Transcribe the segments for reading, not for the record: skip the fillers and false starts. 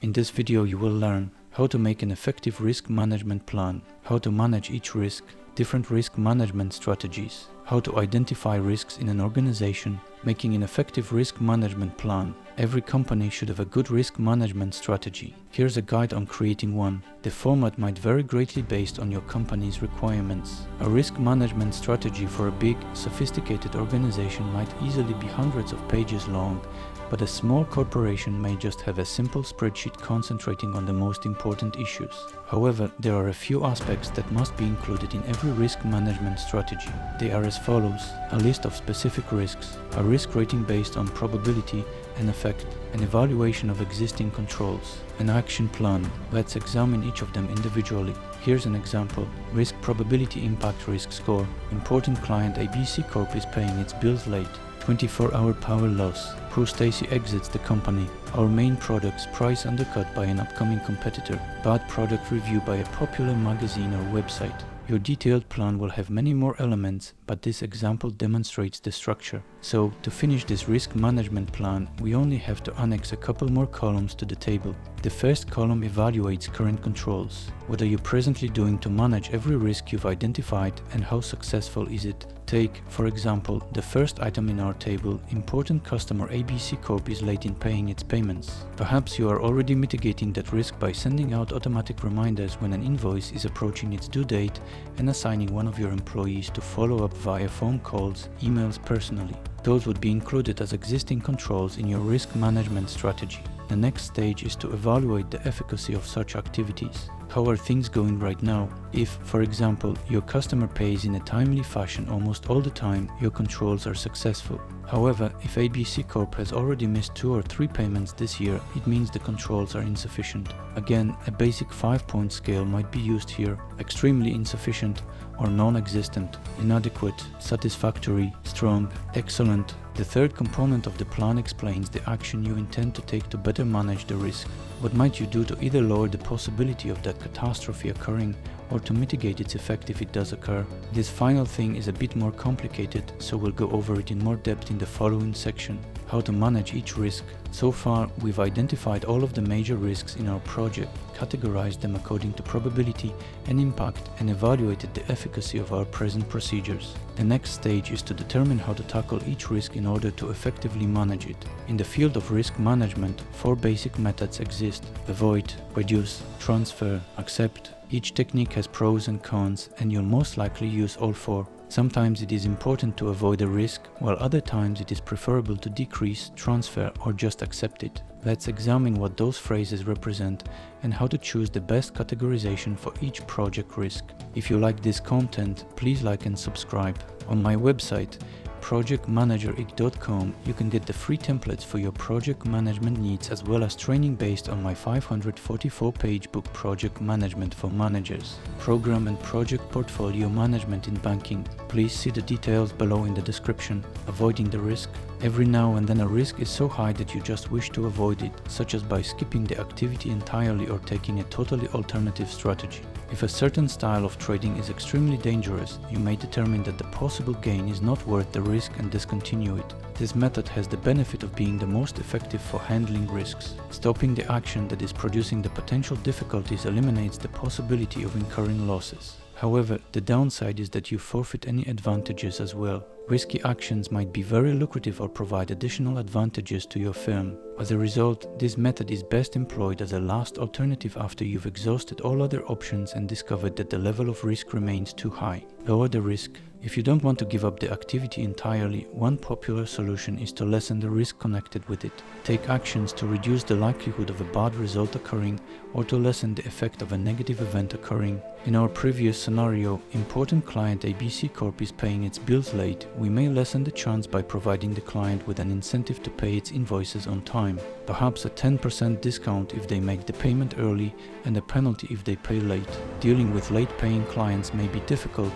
In this video you will learn how to make an effective risk management plan, how to manage each risk, different risk management strategies, how to identify risks in an organization, making an effective risk management plan. Every company should have a good risk management strategy. Here's a guide on creating one. The format might vary greatly based on your company's requirements. A risk management strategy for a big, sophisticated organization might easily be hundreds of pages long, but a small corporation may just have a simple spreadsheet concentrating on the most important issues. However, there are a few aspects that must be included in every risk management strategy. They are as follows: a list of specific risks, a risk rating based on probability and effect, an evaluation of existing controls, an action plan. Let's examine each of them individually. Here's an example. Risk probability impact risk score. Important client ABC Corp is paying its bills late. 24-hour power loss. Poor Stacy exits the company. Our main products price undercut by an upcoming competitor. Bad product review by a popular magazine or website. Your detailed plan will have many more elements, but this example demonstrates the structure. So, to finish this risk management plan, we only have to annex a couple more columns to the table. The first column evaluates current controls. What are you presently doing to manage every risk you've identified, and how successful is it? Take, for example, the first item in our table. Important customer ABC Corp is late in paying its payments. Perhaps you are already mitigating that risk by sending out automatic reminders when an invoice is approaching its due date and assigning one of your employees to follow up via phone calls, emails personally. Those would be included as existing controls in your risk management strategy. The next stage is to evaluate the efficacy of such activities. How are things going right now? If, for example, your customer pays in a timely fashion almost all the time, your controls are successful. However, if ABC Corp has already missed 2 or 3 payments this year, it means the controls are insufficient. Again, a basic 5-point scale might be used here: extremely insufficient or non-existent, inadequate, satisfactory, strong, excellent. The third component of the plan explains the action you intend to take to better manage the risk. What might you do to either lower the possibility of that catastrophe occurring or to mitigate its effect if it does occur? This final thing is a bit more complicated, so we'll go over it in more depth in the following section. How to manage each risk. So far, we've identified all of the major risks in our project, categorized them according to probability and impact, and evaluated the efficacy of our present procedures. The next stage is to determine how to tackle each risk in order to effectively manage it. In the field of risk management, 4 basic methods exist: avoid, reduce, transfer, accept. Each technique has pros and cons, and you'll most likely use all 4. Sometimes it is important to avoid a risk, while other times it is preferable to decrease, transfer, or just accept it. Let's examine what those phrases represent and how to choose the best categorization for each project risk. If you like this content, please like and subscribe. On my website, projectmanagerik.com, you can get the free templates for your project management needs, as well as training based on my 544-page book Project Management for Managers, Program and Project Portfolio Management in Banking. Please see the details below in the description. Avoiding the risk. Every now and then a risk is so high that you just wish to avoid it, such as by skipping the activity entirely or taking a totally alternative strategy. If a certain style of trading is extremely dangerous, you may determine that the possible gain is not worth the risk and discontinue it. This method has the benefit of being the most effective for handling risks. Stopping the action that is producing the potential difficulties eliminates the possibility of incurring losses. However, the downside is that you forfeit any advantages as well. Risky actions might be very lucrative or provide additional advantages to your firm. As a result, this method is best employed as a last alternative after you've exhausted all other options and discovered that the level of risk remains too high. Lower the risk. If you don't want to give up the activity entirely, one popular solution is to lessen the risk connected with it. Take actions to reduce the likelihood of a bad result occurring or to lessen the effect of a negative event occurring. In our previous scenario, important client ABC Corp is paying its bills late. We may lessen the chance by providing the client with an incentive to pay its invoices on time. Perhaps a 10% discount if they make the payment early and a penalty if they pay late. Dealing with late paying clients may be difficult,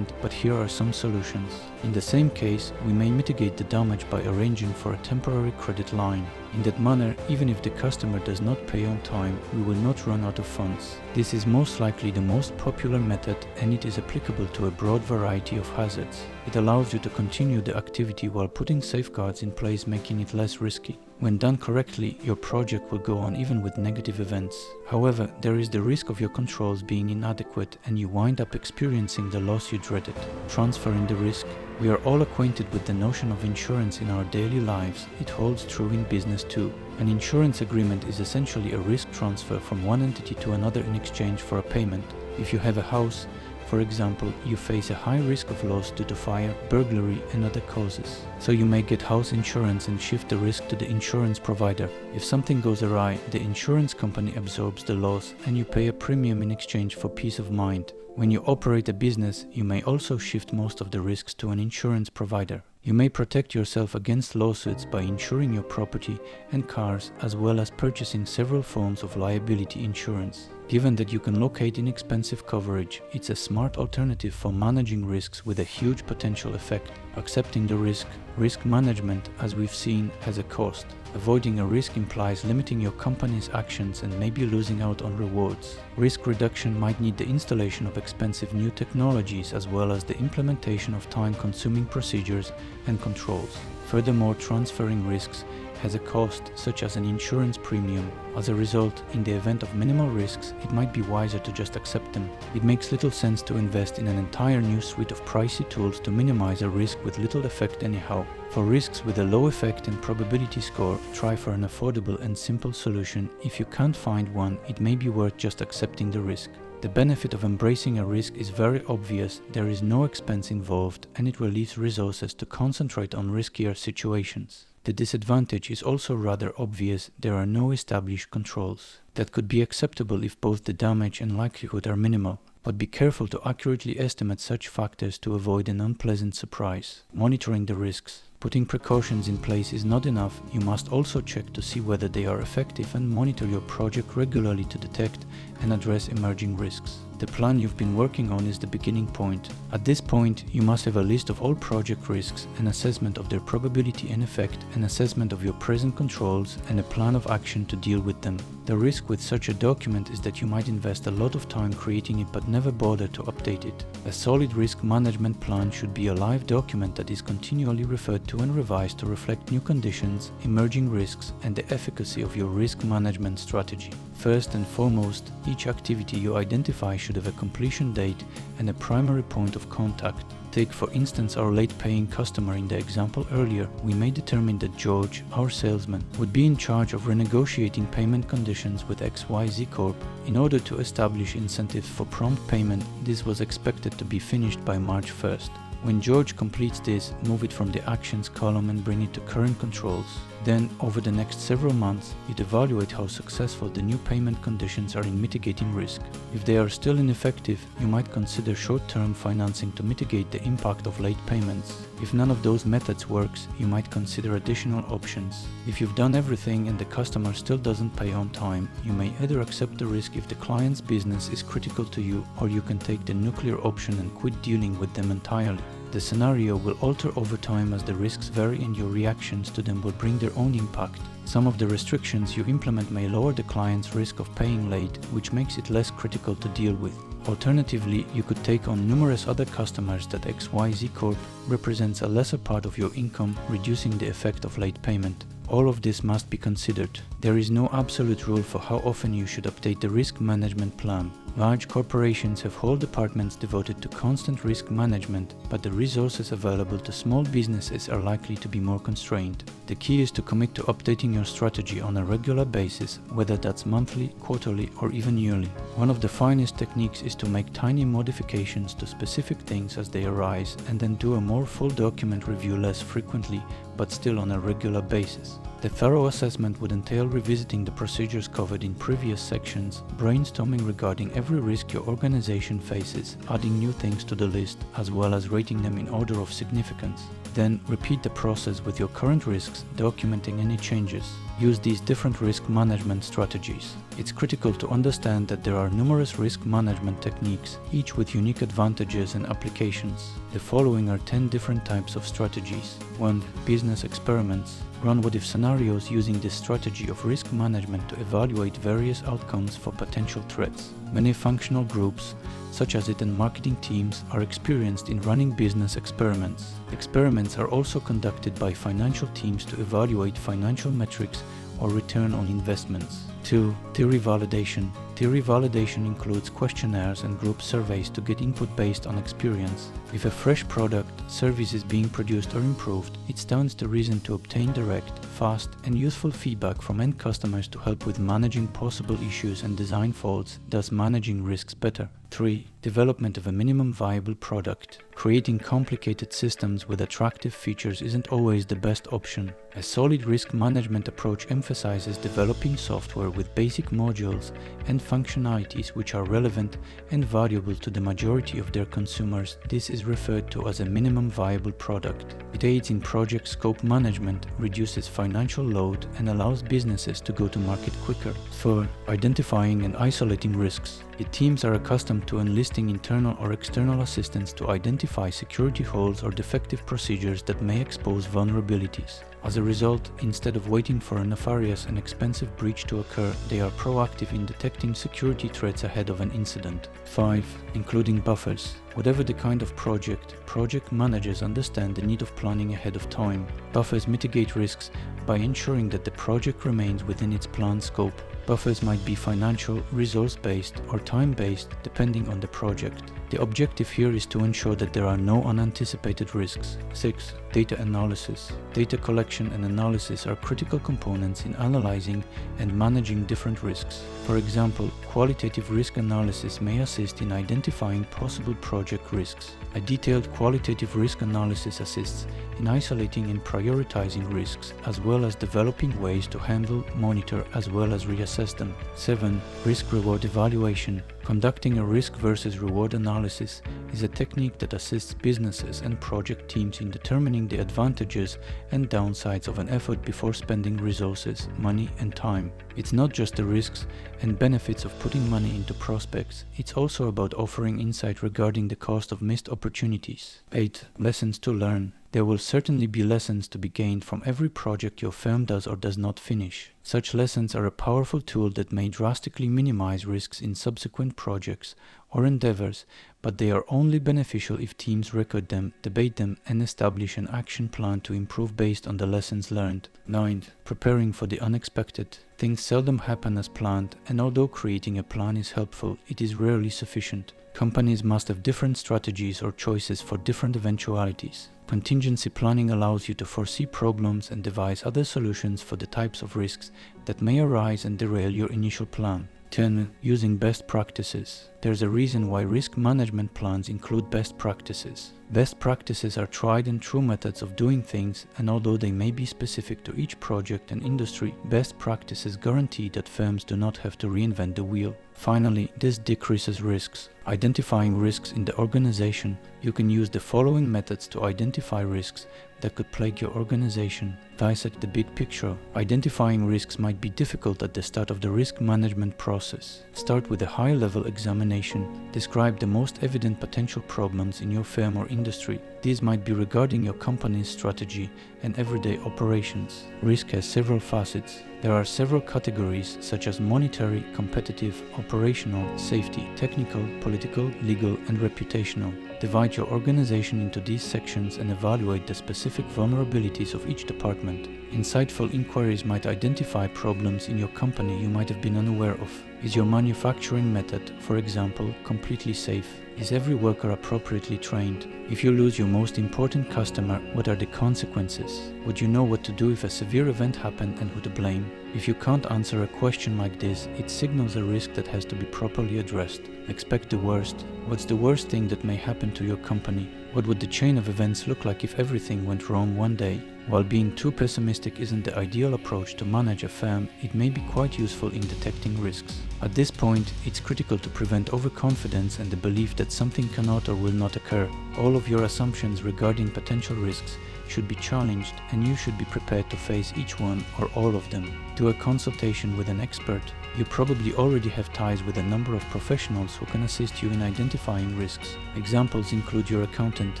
but here are some solutions. In the same case, we may mitigate the damage by arranging for a temporary credit line. In that manner, even if the customer does not pay on time, we will not run out of funds. This is most likely the most popular method, and it is applicable to a broad variety of hazards. It allows you to continue the activity while putting safeguards in place, making it less risky. When done correctly, your project will go on even with negative events. However, there is the risk of your controls being inadequate and you wind up experiencing the loss you dreaded. Transferring the risk. We are all acquainted with the notion of insurance in our daily lives. It holds true in business too. An insurance agreement is essentially a risk transfer from one entity to another in exchange for a payment. If you have a house, for example, you face a high risk of loss due to fire, burglary and other causes. So you may get house insurance and shift the risk to the insurance provider. If something goes awry, the insurance company absorbs the loss and you pay a premium in exchange for peace of mind. When you operate a business, you may also shift most of the risks to an insurance provider. You may protect yourself against lawsuits by insuring your property and cars, as well as purchasing several forms of liability insurance. Given that you can locate inexpensive coverage, it's a smart alternative for managing risks with a huge potential effect. Accepting the risk management, as we've seen, has a cost. Avoiding a risk implies limiting your company's actions and maybe losing out on rewards. Risk reduction might need the installation of expensive new technologies as well as the implementation of time-consuming procedures and controls. Furthermore, transferring risks has a cost, such as an insurance premium. As a result, in the event of minimal risks, it might be wiser to just accept them. It makes little sense to invest in an entire new suite of pricey tools to minimize a risk with little effect anyhow. For risks with a low effect and probability score, try for an affordable and simple solution. If you can't find one, it may be worth just accepting the risk. The benefit of embracing a risk is very obvious. There is no expense involved and it relieves resources to concentrate on riskier situations. The disadvantage is also rather obvious. There are no established controls. That could be acceptable if both the damage and likelihood are minimal, but be careful to accurately estimate such factors to avoid an unpleasant surprise. Monitoring the risks. Putting precautions in place is not enough. You must also check to see whether they are effective and monitor your project regularly to detect and address emerging risks. The plan you've been working on is the beginning point. At this point, you must have a list of all project risks, an assessment of their probability and effect, an assessment of your present controls, and a plan of action to deal with them. The risk with such a document is that you might invest a lot of time creating it but never bother to update it. A solid risk management plan should be a live document that is continually referred to and revised to reflect new conditions, emerging risks, and the efficacy of your risk management strategy. First and foremost, each activity you identify should have a completion date and a primary point of contact. Take for instance our late paying customer in the example earlier. We may determine that George, our salesman, would be in charge of renegotiating payment conditions with XYZ Corp. In order to establish incentives for prompt payment, this was expected to be finished by March 1st. When George completes this, move it from the actions column and bring it to current controls. Then, over the next several months, you'd evaluate how successful the new payment conditions are in mitigating risk. If they are still ineffective, you might consider short-term financing to mitigate the impact of late payments. If none of those methods works, you might consider additional options. If you've done everything and the customer still doesn't pay on time, you may either accept the risk if the client's business is critical to you, or you can take the nuclear option and quit dealing with them entirely. The scenario will alter over time as the risks vary and your reactions to them will bring their own impact. Some of the restrictions you implement may lower the client's risk of paying late, which makes it less critical to deal with. Alternatively, you could take on numerous other customers that XYZ Corp represents a lesser part of your income, reducing the effect of late payment. All of this must be considered. There is no absolute rule for how often you should update the risk management plan. Large corporations have whole departments devoted to constant risk management, but the resources available to small businesses are likely to be more constrained. The key is to commit to updating your strategy on a regular basis, whether that's monthly, quarterly, or even yearly. One of the finest techniques is to make tiny modifications to specific things as they arise, and then do a more full document review less frequently, but still on a regular basis. The thorough assessment would entail revisiting the procedures covered in previous sections, brainstorming regarding every risk your organization faces, adding new things to the list, as well as rating them in order of significance. Then repeat the process with your current risks, documenting any changes. Use these different risk management strategies. It's critical to understand that there are numerous risk management techniques, each with unique advantages and applications. The following are 10 different types of strategies. 1. Business experiments. Run what-if scenarios using this strategy of risk management to evaluate various outcomes for potential threats. Many functional groups, such as IT and marketing teams, are experienced in running business experiments. Experiments are also conducted by financial teams to evaluate financial metrics or return on investments. 2. Theory validation. Theory validation includes questionnaires and group surveys to get input based on experience. If a fresh product, service is being produced or improved, it stands to reason to obtain direct, fast, and useful feedback from end customers to help with managing possible issues and design faults, thus managing risks better. 3. Development of a minimum viable product. Creating complicated systems with attractive features isn't always the best option. A solid risk management approach emphasizes developing software with basic modules and functionalities which are relevant and valuable to the majority of their consumers. This is referred to as a minimum viable product. It aids in project scope management, reduces financial load, and allows businesses to go to market quicker. 4. Identifying and isolating risks. The teams are accustomed to enlisting internal or external assistance to identify security holes or defective procedures that may expose vulnerabilities. As a result, instead of waiting for a nefarious and expensive breach to occur, they are proactive in detecting security threats ahead of an incident. 5. Including buffers. Whatever the kind of project managers understand the need of planning ahead of time. Buffers mitigate risks by ensuring that the project remains within its planned scope. Buffers might be financial, resource-based, or time-based, depending on the project. The objective here is to ensure that there are no unanticipated risks. 6. Data analysis. Data collection and analysis are critical components in analyzing and managing different risks. For example, qualitative risk analysis may assist in identifying possible project risks. A detailed qualitative risk analysis assists in isolating and prioritizing risks, as well as developing ways to handle, monitor, as well as reassess them. 7. Risk-reward evaluation. Conducting a risk versus reward analysis is a technique that assists businesses and project teams in determining the advantages and downsides of an effort before spending resources, money, and time. It's not just the risks and benefits of putting money into prospects, it's also about offering insight regarding the cost of missed opportunities. 8. Lessons to learn. There will certainly be lessons to be gained from every project your firm does or does not finish. Such lessons are a powerful tool that may drastically minimize risks in subsequent projects or endeavors, but they are only beneficial if teams record them, debate them, and establish an action plan to improve based on the lessons learned. 9. Preparing for the unexpected. Things seldom happen as planned, and although creating a plan is helpful, it is rarely sufficient. Companies must have different strategies or choices for different eventualities. Contingency planning allows you to foresee problems and devise other solutions for the types of risks that may arise and derail your initial plan. 10. Using best practices. There's a reason why risk management plans include best practices. Best practices are tried and true methods of doing things, and although they may be specific to each project and industry, best practices guarantee that firms do not have to reinvent the wheel. Finally, this decreases risks. Identifying risks in the organization. You can use the following methods to identify risks that could plague your organization. Dissect the big picture. Identifying risks might be difficult at the start of the risk management process. Start with a high-level examination. Describe the most evident potential problems in your firm or industry. These might be regarding your company's strategy and everyday operations. Risk has several facets. There are several categories such as monetary, competitive, operational, safety, technical, political, legal, and reputational. Divide your organization into these sections and evaluate the specific vulnerabilities of each department. Insightful inquiries might identify problems in your company you might have been unaware of. Is your manufacturing method, for example, completely safe? Is every worker appropriately trained? If you lose your most important customer, what are the consequences? Would you know what to do if a severe event happened and who to blame? If you can't answer a question like this, it signals a risk that has to be properly addressed. Expect the worst. What's the worst thing that may happen to your company? What would the chain of events look like if everything went wrong one day? While being too pessimistic isn't the ideal approach to manage a firm, it may be quite useful in detecting risks. At this point, it's critical to prevent overconfidence and the belief that something cannot or will not occur. All of your assumptions regarding potential risks should be challenged, and you should be prepared to face each one or all of them. Do a consultation with an expert. You probably already have ties with a number of professionals who can assist you in identifying risks. Examples include your accountant,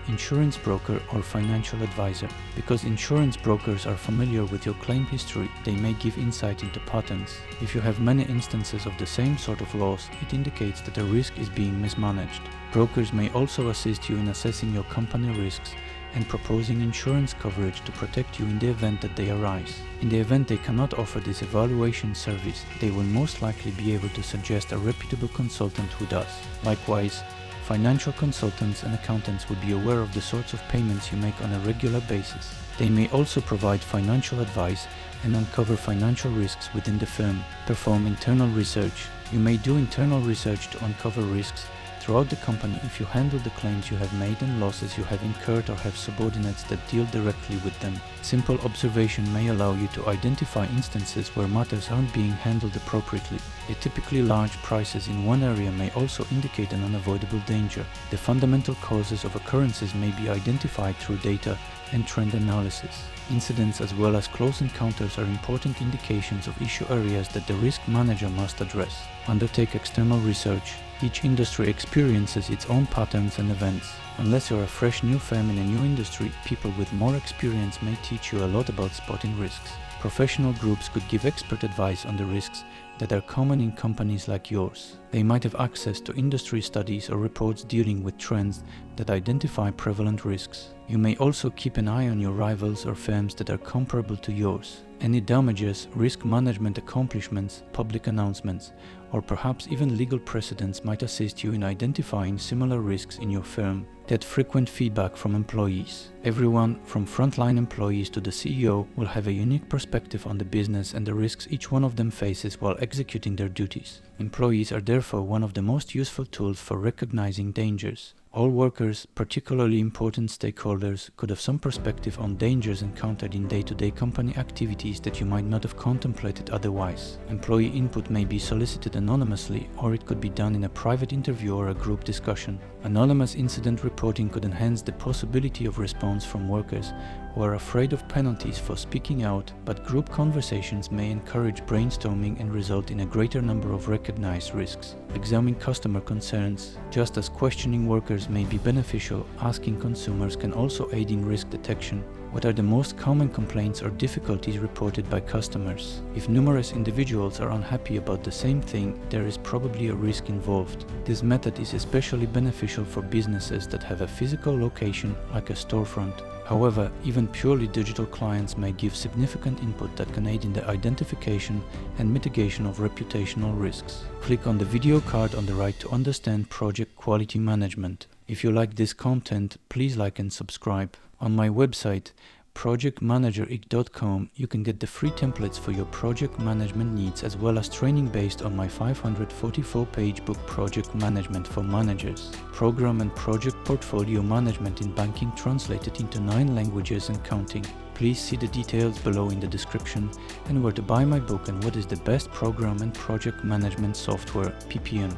insurance broker, or financial advisor. Because insurance brokers are familiar with your claim history, they may give insight into patterns. If you have many instances of the same sort of loss, it indicates that a risk is being mismanaged. Brokers may also assist you in assessing your company risks and proposing insurance coverage to protect you in the event that they arise. In the event they cannot offer this evaluation service, they will most likely be able to suggest a reputable consultant who does. Likewise, financial consultants and accountants will be aware of the sorts of payments you make on a regular basis. They may also provide financial advice and uncover financial risks within the firm. Perform internal research. You may do internal research to uncover risks throughout the company if you handle the claims you have made and losses you have incurred or have subordinates that deal directly with them. Simple observation may allow you to identify instances where matters aren't being handled appropriately. A typically large prices in one area may also indicate an unavoidable danger. The fundamental causes of occurrences may be identified through data and trend analysis. Incidents as well as close encounters are important indications of issue areas that the risk manager must address. Undertake external research. Each industry experiences its own patterns and events. Unless you're a fresh new firm in a new industry, people with more experience may teach you a lot about spotting risks. Professional groups could give expert advice on the risks that are common in companies like yours. They might have access to industry studies or reports dealing with trends that identify prevalent risks. You may also keep an eye on your rivals or firms that are comparable to yours. Any damages, risk management accomplishments, public announcements, or perhaps even legal precedents might assist you in identifying similar risks in your firm. Get frequent feedback from employees. Everyone, from frontline employees to the CEO, will have a unique perspective on the business and the risks each one of them faces while executing their duties. Employees are therefore one of the most useful tools for recognizing dangers. All workers, particularly important stakeholders, could have some perspective on dangers encountered in day-to-day company activities that you might not have contemplated otherwise. Employee input may be solicited anonymously, or it could be done in a private interview or a group discussion. Anonymous incident reporting could enhance the possibility of response from workers who are afraid of penalties for speaking out, but group conversations may encourage brainstorming and result in a greater number of recognized risks. Examine customer concerns. Just as questioning workers may be beneficial, asking consumers can also aid in risk detection. What are the most common complaints or difficulties reported by customers? If numerous individuals are unhappy about the same thing, there is probably a risk involved. This method is especially beneficial for businesses that have a physical location like a storefront. However, even purely digital clients may give significant input that can aid in the identification and mitigation of reputational risks. Click on the video card on the right to understand project quality management. If you like this content, please like and subscribe. On my website, projectmanagerik.com, you can get the free templates for your project management needs as well as training based on my 544-page book Project Management for Managers. Program and project portfolio management in banking translated into 9 languages and counting. Please see the details below in the description and where to buy my book and what is the best program and project management software, PPM.